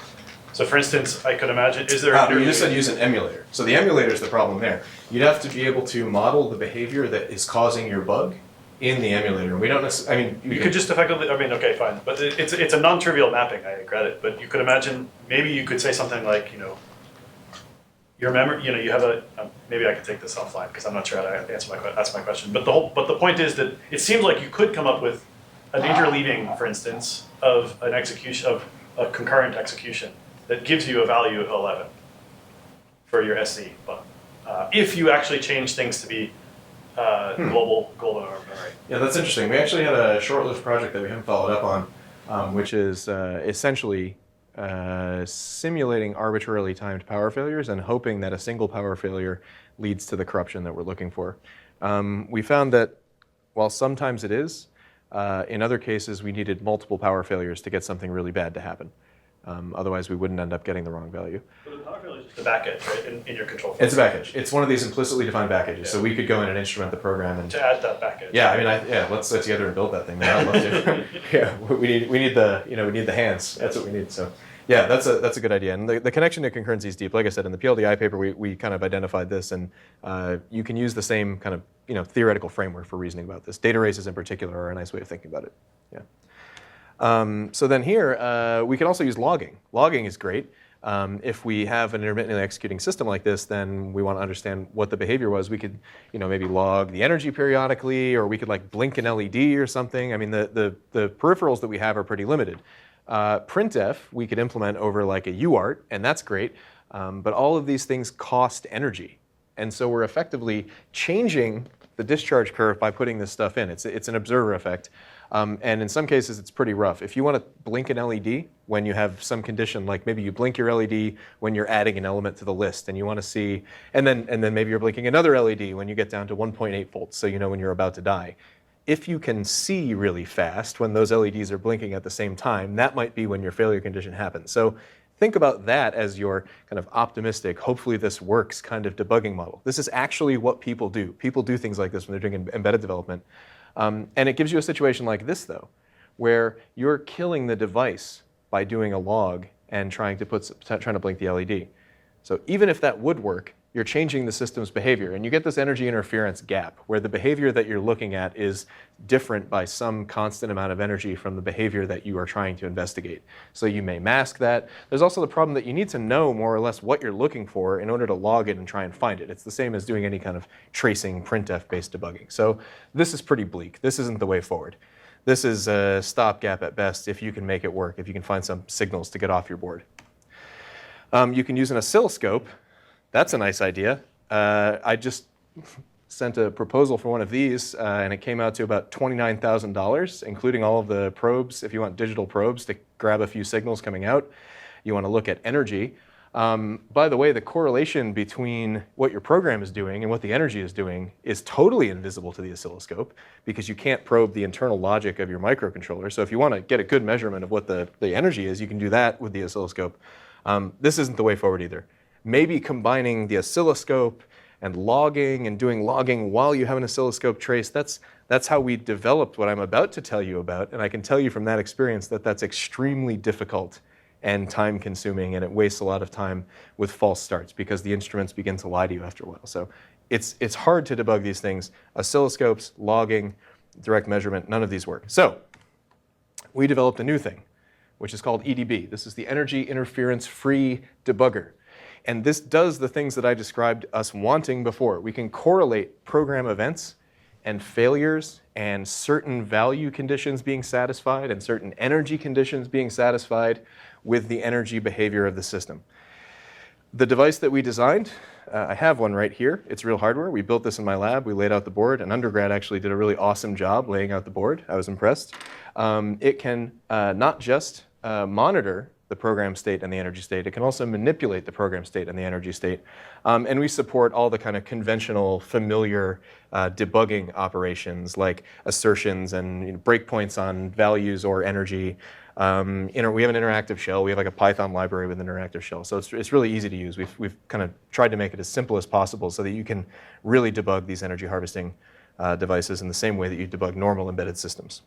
So for instance, I could imagine, is there... You just said use an emulator. So the emulator is the problem there. You'd have to be able to model the behavior that is causing your bug in the emulator. We don't necessarily, I mean... You could just effectively, okay, fine. But it's a non-trivial mapping, I credit. But you could imagine, maybe you could say something like, your memory, you have maybe I could take this offline because I'm not sure how to answer my question. But the point is that it seems like you could come up with an interleaving, for instance, of an execution, of a concurrent execution that gives you a value of 11 for your SC. But if you actually change things to be global memory. Yeah, that's interesting. We actually had a short-lived project that we haven't followed up on, which is essentially simulating arbitrarily timed power failures and hoping that a single power failure leads to the corruption that we're looking for. We found that while sometimes it is, in other cases we needed multiple power failures to get something really bad to happen. Otherwise we wouldn't end up getting the wrong value. But the power failure is just a backage, right, in your control flow. It's a package. It's one of these implicitly defined packages. Yeah. So we could go in and instrument the program and to add that package. Yeah, I mean, let's get together and build that thing. Man, I'd love to. Yeah, we need the hands. That's what we need. So, yeah, that's a good idea. And the connection to concurrency is deep. Like I said, in the PLDI paper, we kind of identified this, and you can use the same kind of theoretical framework for reasoning about this. Data races in particular are a nice way of thinking about it. Yeah. So then here, we can also use logging. Logging is great. If we have an intermittently executing system like this, then we want to understand what the behavior was. We could, maybe log the energy periodically, or we could like blink an LED or something. I mean, the peripherals that we have are pretty limited. Printf we could implement over like a UART, and that's great. But all of these things cost energy, and so we're effectively changing the discharge curve by putting this stuff in. It's an observer effect. And in some cases, it's pretty rough. If you want to blink an LED when you have some condition, like maybe you blink your LED when you're adding an element to the list, and you want to see, and then maybe you're blinking another LED when you get down to 1.8 volts, so you know when you're about to die. If you can see really fast when those LEDs are blinking at the same time, that might be when your failure condition happens. So think about that as your kind of optimistic, hopefully this works kind of debugging model. This is actually what people do. People do things like this when they're doing embedded development. And it gives you a situation like this, though, where you're killing the device by doing a log and trying to blink the LED. So even if that would work, you're changing the system's behavior, and you get this energy interference gap where the behavior that you're looking at is different by some constant amount of energy from the behavior that you are trying to investigate. So you may mask that. There's also the problem that you need to know more or less what you're looking for in order to log it and try and find it. It's the same as doing any kind of tracing printf-based debugging. So this is pretty bleak. This isn't the way forward. This is a stopgap at best if you can make it work, if you can find some signals to get off your board. You can use an oscilloscope. That's a nice idea. I just sent a proposal for one of these, and it came out to about $29,000, including all of the probes. If you want digital probes to grab a few signals coming out, you want to look at energy. By the way, the correlation between what your program is doing and what the energy is doing is totally invisible to the oscilloscope because you can't probe the internal logic of your microcontroller. So if you want to get a good measurement of what the energy is, you can do that with the oscilloscope. This isn't the way forward either. Maybe combining the oscilloscope and logging and doing logging while you have an oscilloscope trace, that's how we developed what I'm about to tell you about. And I can tell you from that experience that that's extremely difficult and time consuming, and it wastes a lot of time with false starts because the instruments begin to lie to you after a while. So it's hard to debug these things. Oscilloscopes, logging, direct measurement, none of these work. So we developed a new thing, which is called EDB. This is the Energy Interference Free Debugger. And this does the things that I described us wanting before. We can correlate program events and failures and certain value conditions being satisfied and certain energy conditions being satisfied with the energy behavior of the system. The device that we designed, I have one right here. It's real hardware. We built this in my lab. We laid out the board. An undergrad actually did a really awesome job laying out the board. I was impressed. It can not just monitor the program state and the energy state. It can also manipulate the program state and the energy state. And we support all the kind of conventional, familiar debugging operations like assertions and breakpoints on values or energy. We have an interactive shell. We have like a Python library with an interactive shell. So it's really easy to use. We've kind of tried to make it as simple as possible so that you can really debug these energy harvesting devices in the same way that you debug normal embedded systems.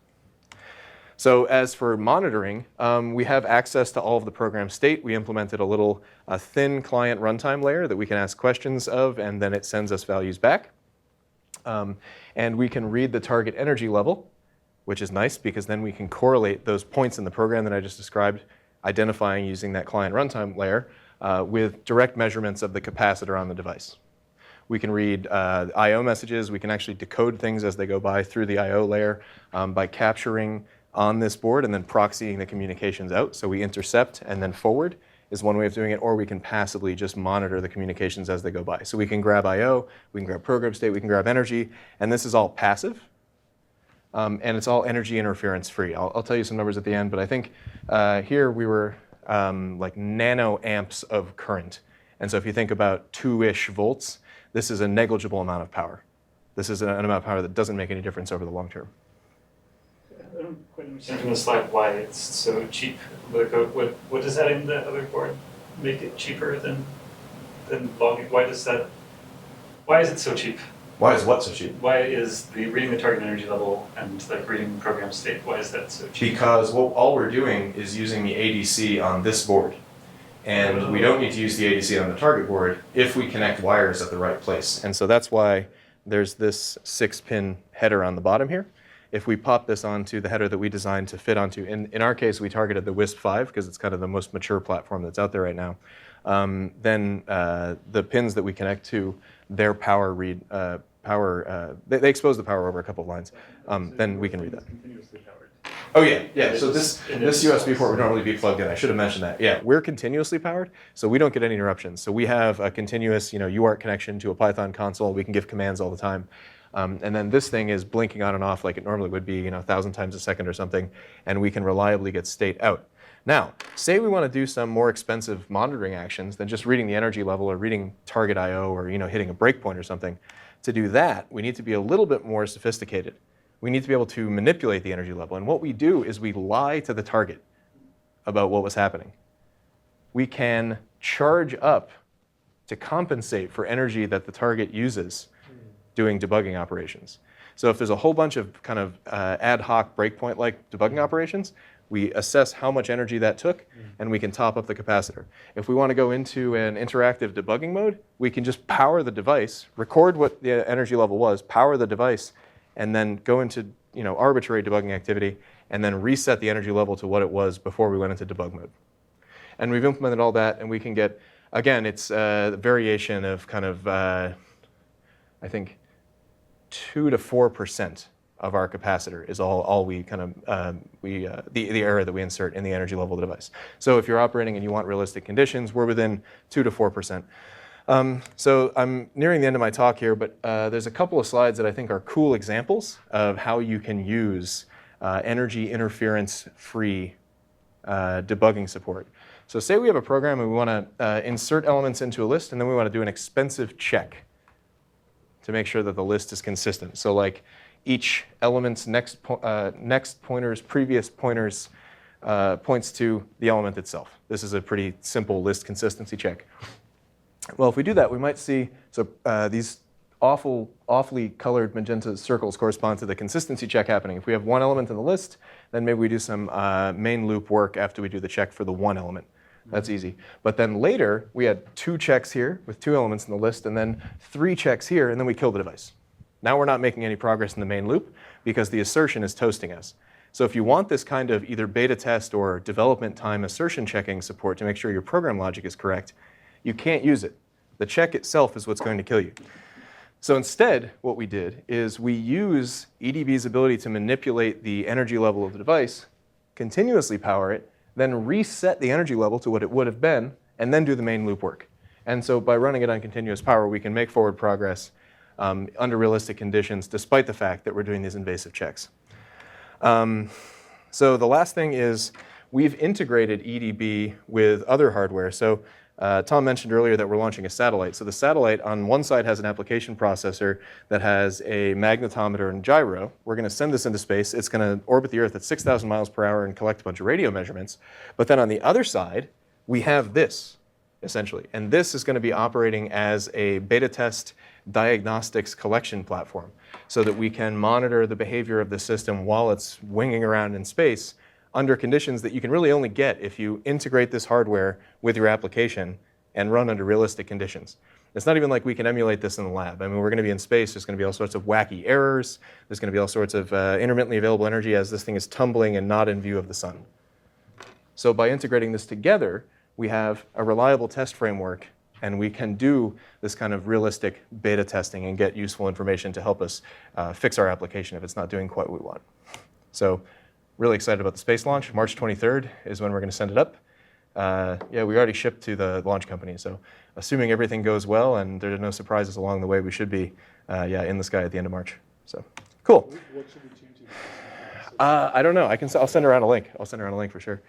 So as for monitoring, we have access to all of the program state. We implemented a little thin client runtime layer that we can ask questions of, and then it sends us values back. And we can read the target energy level, which is nice because then we can correlate those points in the program that I just described, identifying using that client runtime layer with direct measurements of the capacitor on the device. We can read I/O messages. We can actually decode things as they go by through the I/O layer by capturing on this board and then proxying the communications out. So we intercept and then forward is one way of doing it, or we can passively just monitor the communications as they go by. So we can grab I/O, we can grab program state, we can grab energy, and this is all passive. And it's all energy interference free. I'll tell you some numbers at the end, but I think here we were like nanoamps of current. And so if you think about 2-ish volts, this is a negligible amount of power. This is an amount of power that doesn't make any difference over the long term. I don't quite understand from the slide why it's so cheap. What does that in the other board make it cheaper than logging? Why is it so cheap? Why is what so cheap? Why is reading the target energy level and like reading program state, why is that so cheap? Because all we're doing is using the ADC on this board. And we don't need to use the ADC on the target board if we connect wires at the right place. And so that's why there's this 6-pin header on the bottom here. If we pop this onto the header that we designed to fit onto, in our case, we targeted the WISP-5 because it's kind of the most mature platform that's out there right now. Then the pins that we connect to their power read, they expose the power over a couple of lines. Then we can read that. Continuously powered. Oh yeah. So this USB port would normally be plugged in. I should have mentioned that. Yeah, we're continuously powered, so we don't get any interruptions. So we have a continuous, UART connection to a Python console. We can give commands all the time. And then this thing is blinking on and off like it normally would be, 1,000 times a second or something, and we can reliably get state out. Now, say we want to do some more expensive monitoring actions than just reading the energy level or reading target I/O or hitting a breakpoint or something. To do that, we need to be a little bit more sophisticated. We need to be able to manipulate the energy level. And what we do is we lie to the target about what was happening. We can charge up to compensate for energy that the target uses doing debugging operations. So if there's a whole bunch of kind of ad hoc breakpoint-like debugging operations, we assess how much energy that took, and we can top up the capacitor. If we want to go into an interactive debugging mode, we can just power the device, record what the energy level was, power the device, and then go into arbitrary debugging activity, and then reset the energy level to what it was before we went into debug mode. And we've implemented all that, and we can get, again, it's a variation of kind of, I think, 2 to 4% of our capacitor is all we kind of, the error that we insert in the energy level of the device. So if you're operating and you want realistic conditions, we're within 2 to 4%. So I'm nearing the end of my talk here, but there's a couple of slides that I think are cool examples of how you can use energy interference-free debugging support. So say we have a program and we want to insert elements into a list, and then we want to do an expensive check to make sure that the list is consistent. So like each element's next pointers, previous pointers, points to the element itself. This is a pretty simple list consistency check. Well, if we do that, we might see, so these awfully colored magenta circles correspond to the consistency check happening. If we have one element in the list, then maybe we do some main loop work after we do the check for the one element. That's easy. But then later, we had 2 checks here with 2 elements in the list, and then 3 checks here, and then we kill the device. Now we're not making any progress in the main loop because the assertion is toasting us. So if you want this kind of either beta test or development time assertion checking support to make sure your program logic is correct, you can't use it. The check itself is what's going to kill you. So instead, what we did is we use EDB's ability to manipulate the energy level of the device, continuously power it, then reset the energy level to what it would have been, and then do the main loop work. And so by running it on continuous power, we can make forward progress under realistic conditions, despite the fact that we're doing these invasive checks. So the last thing is we've integrated EDB with other hardware. So Tom mentioned earlier that we're launching a satellite. So the satellite on one side has an application processor that has a magnetometer and gyro. We're going to send this into space. It's going to orbit the Earth at 6,000 miles per hour and collect a bunch of radio measurements. But then on the other side, we have this, essentially. And this is going to be operating as a beta test diagnostics collection platform so that we can monitor the behavior of the system while it's winging around in space under conditions that you can really only get if you integrate this hardware with your application and run under realistic conditions. It's not even like we can emulate this in the lab. I mean, we're going to be in space. There's going to be all sorts of wacky errors. There's going to be all sorts of intermittently available energy as this thing is tumbling and not in view of the sun. So by integrating this together, we have a reliable test framework, and we can do this kind of realistic beta testing and get useful information to help us fix our application if it's not doing quite what we want. So really excited about the space launch. March 23rd is when we're going to send it up. Yeah, we already shipped to the launch company, so assuming everything goes well and there are no surprises along the way, we should be in the sky at the end of March. So cool. What should we change it? I don't know. I'll send around a link. I'll send around a link for sure.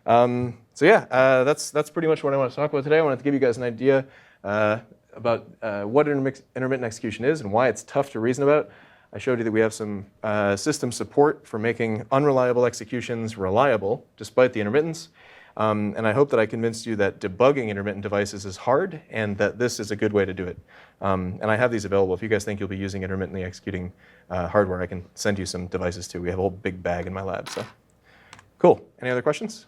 So yeah, that's pretty much what I want to talk about today. I wanted to give you guys an idea about what intermittent execution is and why it's tough to reason about. I showed you that we have some system support for making unreliable executions reliable despite the intermittence. And I hope that I convinced you that debugging intermittent devices is hard and that this is a good way to do it. And I have these available. If you guys think you'll be using intermittently executing hardware, I can send you some devices too. We have a whole big bag in my lab. So cool. Any other questions?